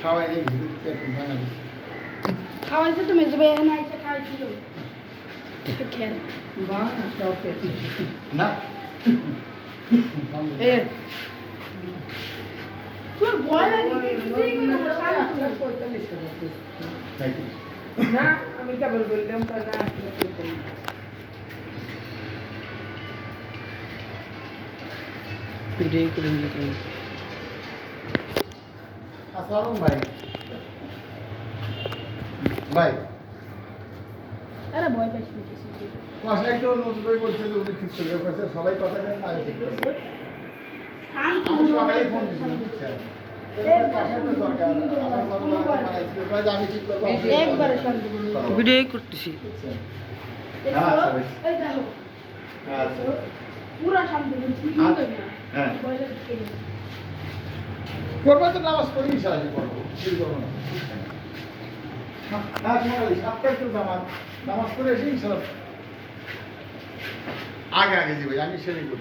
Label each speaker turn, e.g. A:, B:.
A: খাওয়াই নেই এখন বানাবি
B: খাওয়াইছে তো মেজবে না এসে খাওয়াইছিল একটু খেল
A: না
B: এ তোর ভয় লাগে কিছুই করে না শান্ত
C: না আমি কেবল বললাম তা না
A: আসসালামু ভাই ভাই
B: আরে ভয় পাইছ না কিছু
A: বাসায় একটু নতুন করে বলছে যে উনি ঠিক করে ফেলছে সবাই কথা বলেন আগে ঠিক করছে
B: শান্ত
A: আমি সকালে ফোন দিয়েছিলাম আমি ঠিক করবো
B: একবারে শান্ত বলি
D: ভিডিও করতেছি
B: এই দেখো
A: আচ্ছা
B: পুরা শান্ত বলছি কিন্তু না
A: হ্যাঁ
B: ভয় লাগে
A: করবো তো নামাজ পড়ি সাহায্য করবো কি করবো না হ্যাঁ সকালে 7টায় তো নামাজ পড়ে এসে ইনশাল্লাহ আগে আগে যাবে আমি সেটাই করি